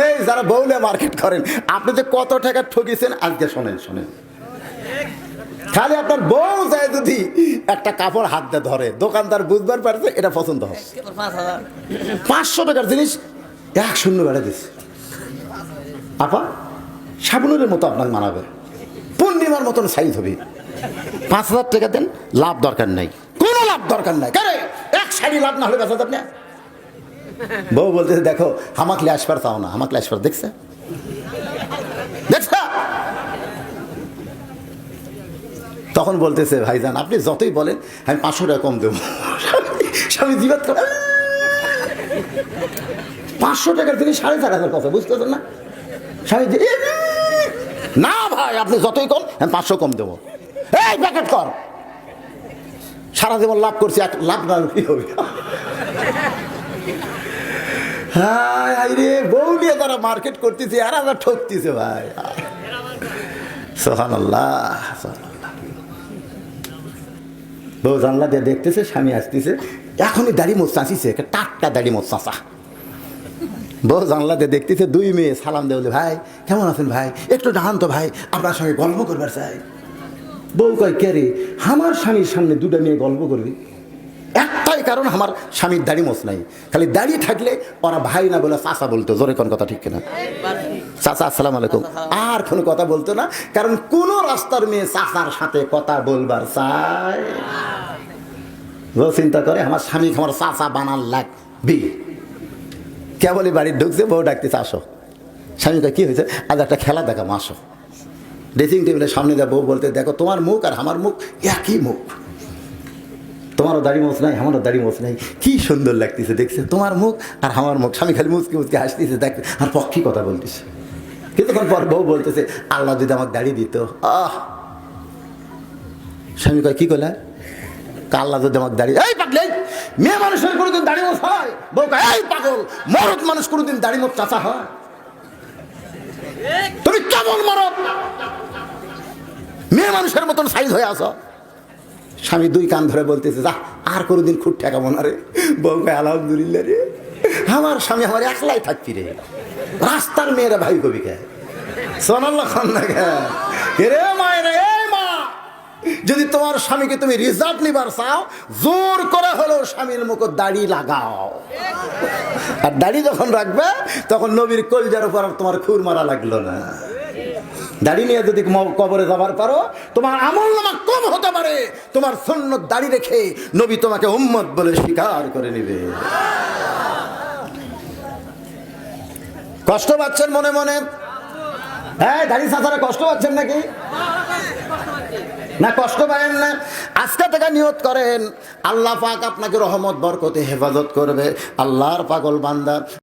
এই যারা বউলে মার্কেট করেন, আপনি যে কত টাকা ঠকিয়েছেন আজকে শোনেন শোনেন। খালি আপনার বউ যায় যদি একটা কাপড় হাত দিয়ে ধরে, দোকানদার বুঝবার পারছে এটা পছন্দ হয়। 500 টাকার জিনিস 1-0 বেড়ে দিচ্ছে। আপা সাবুনের মতো আপনাকে মানাবে, পূর্ণিমার মতন সাইজ হবে। 5000 টাকা দেন, লাভ দরকার নাই, কোনো লাভ দরকার নাই। কারে এক শাড়ি লাভ না হলে বেচা যাবে না। বউ বলতেছে দেখো আমাকে আসবার চাও না, আমাকে আসবার দেখছে দেখছা। তখন বলতেছে ভাইজান আপনি যতই বলেন আমি 500 টাকা কম দেবো। স্বামী জিবাত করে 500 টাকার জিনিস 4500 কথা বুঝতেছেন না। স্বামী না ভাই আপনি যতই কম আমি 500 কম দেবো। এই প্যাকেট কর, সারা জীবন লাভ করছি, এক লাভ না কি হবে। হ্যাঁ রে বউ নিয়ে তারা মার্কেট করতেছে আর আমরা ঠকতেছে ভাই। সুবহানাল্লাহ। বউ জানলা দিয়ে দেখতেছে স্বামী আসতেছে, এখনই দাড়ি মোচ চাঁচিছে, টাটকা দাড়ি মোচ চাঁচা। বউ জানলা দিয়ে দেখতেছে 2 মেয়ে সালাম দেবলে, ভাই কেমন আছেন ভাই, একটু ডাহান তো ভাই, আপনার সঙ্গে গল্প করবার চাই। বউ কয় কে রে, আমার স্বামীর সামনে 2টা মেয়ে গল্প করবি? একটাই কারণ আমার স্বামীর দাড়ি মোচ নাই, খালি দাড়ি থাকলে ওরা ভাই না বলে চাচা বলতো। জোরে কোন কথা ঠিক কিনা? চাচা আসসালামু আলাইকুম, আর কোনো কথা বলতো না, কারণ কোন রাস্তার মেয়ে চাচার সাথে কথা বলবার চায়। বউ চিন্তা করে আমার স্বামী আমার চাচা বানার লাগবে। কেবলই বাড়ির ঢুকছে, বউ ডাকতেছে আসো। স্বামী কয় কি হয়েছে? আজ একটা খেলা দেখাম আসো। ড্রেসিং টেবিলের সামনে যা বউ বলতে দেখো তোমার মুখ আর আমার মুখ একই মুখ, তোমারও দাড়ি মোচ নাই আমারও দাড়ি মোচ নাই, কি সুন্দর লাগতেছে দেখছে তোমার মুখ আর আমার মুখ। স্বামী খালি মুচকি মুচকি হাসতেছে, দেখ আর পক্ষী কথা বলতেছে। কিছুক্ষণ পর বউ বলতেছে আল্লাহ যদি আমাকে দাড়ি দিত। স্বামী কয় কি কইলা? আল্লাহ যদি আমাকে দাড়ি, এই পাগল মেয়ে মানুষের কোনোদিন দাড়ি মোচ হয়? বউ কয় এই পাগল মরদ মানুষ কোনোদিন দাড়ি মোচ চাচা হয়? তুমি কেমন মরদ, মেয়ে মানুষের মতন সাইজ হয়ে আসো। স্বামী 2 কান ধরে বলতেছে যা আর কোনোদিন খুব ঠেকাবো না রে। বউ কয় আলহামদুলিল্লাহ রে, আমার স্বামী আমার একলাই থাকবি রে, রাস্তার মেয়েরা ভাই কবি কে সোনাল্লাহ খান না কে রে মায়ের। এই মা, যদি তোমার স্বামীকে তুমি রিজার্ভ নিবার চাও, জোর করে হলেও স্বামীর মুখ দাড়ি লাগাও। আর দাড়ি যখন রাখবে তখন নবীর কলজার উপর তোমার খুর মারা লাগলো না। দাড়ি নিয়ে যদি কবরে যাবার পারো, তোমার আমলনামা কম হতে পারে, তোমার সুন্নত দাড়ি রেখে নবী তোমাকে উম্মত বলে স্বীকার করে নেবে। কষ্ট পাচ্ছেন মনে মনে? হ্যাঁ দাড়ি চাচারা কষ্ট পাচ্ছেন নাকি? না কষ্ট পাবেন না। আজকে থেকে নিয়ত করেন আল্লাহ পাক আপনাকে রহমত বরকতে হেফাজত করবে। আল্লাহর পাগল বান্দা